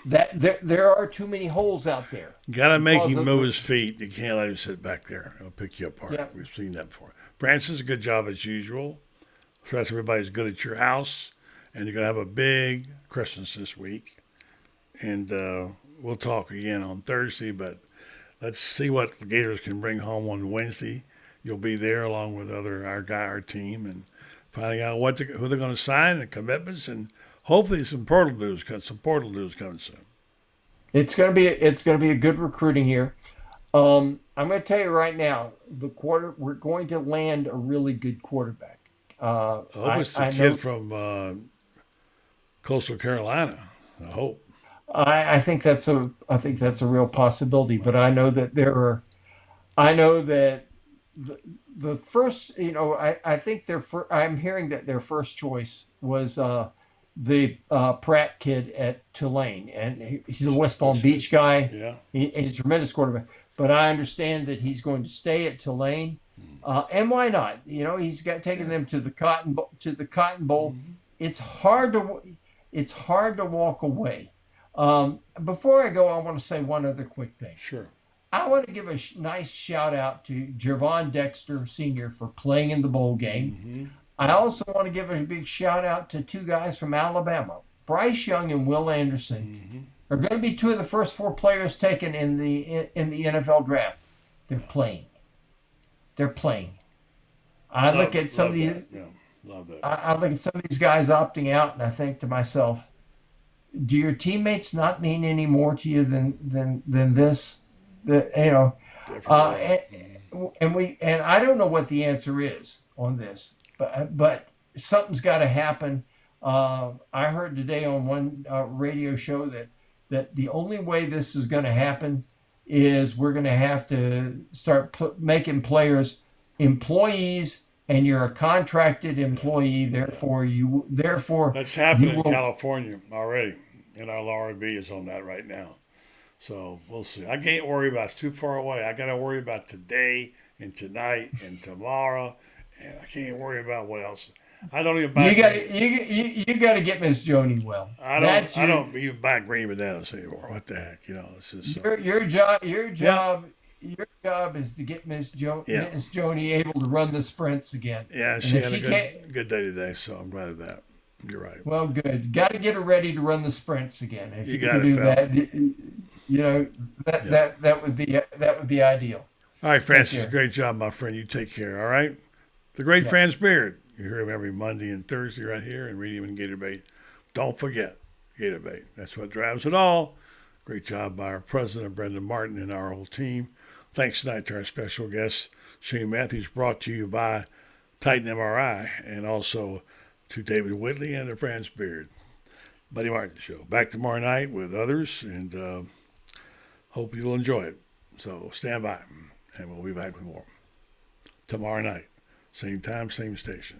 That there are too many holes out there. Got to make him move his feet. You can't let him sit back there. He'll pick you apart. Yeah. We've seen that before. Francis, a good job as usual. Trust everybody's good at your house, and you're gonna have a big Christmas this week. And we'll talk again on Thursday, but let's see what the Gators can bring home on Wednesday. You'll be there along with our team, and finding out who they're going to sign and commitments, and hopefully some portal news coming soon. It's going to be a good recruiting year. I'm going to tell you right now, we're going to land a really good quarterback. I hope it's the kid from Coastal Carolina. I hope. I think that's a real possibility, but I know that the first, I think I'm hearing that their first choice was the Pratt kid at Tulane, and he's a West Palm Beach guy. Yeah. He's a tremendous quarterback. But I understand that he's going to stay at Tulane, and why not? You know, he's got taken them to the Cotton Bowl. It's hard to walk away. Before I go, I want to say one other quick thing. Sure. I want to give a nice shout out to Jervon Dexter Sr. for playing in the bowl game. I also want to give a big shout out to two guys from Alabama, Bryce Young and Will Anderson. Are going to be two of the first 4 players taken in the NFL draft. They're playing. I look at some of these. Love that. I look at some of these guys opting out, and I think to myself, do your teammates not mean any more to you than this? That, you know, and I don't know what the answer is on this, but something's got to happen. I heard today on one radio show that the only way this is going to happen is we're going to have to start making players employees, and you're a contracted employee. Therefore, that's happening in California already, and our RB is on that right now. So we'll see. I can't worry about it's too far away. I got to worry about today and tonight and tomorrow, and I can't worry about what else. I don't even buy. You got to get Miss Joni well. I don't even buy green bananas anymore. What the heck, you know? It's just your job is to get Miss Joni able to run the sprints again. Yeah, she had a good day today, so I'm glad of that. You're right. Well, good. Got to get her ready to run the sprints again. If you got can do pal. that, you know that would be ideal. All right, Francis, great job, my friend. You take care. All right. The great Franz Beard. You hear him every Monday and Thursday right here, and read him in Gator Bait. Don't forget Gator Bait. That's what drives it all. Great job by our president, Brendan Martin, and our whole team. Thanks tonight to our special guest, Shane Matthews, brought to you by Titan MRI, and also to David Whitley and the Franz Beard. Buddy Martin Show. Back tomorrow night with others, and hope you'll enjoy it. So stand by, and we'll be back with more tomorrow night. Same time, same station.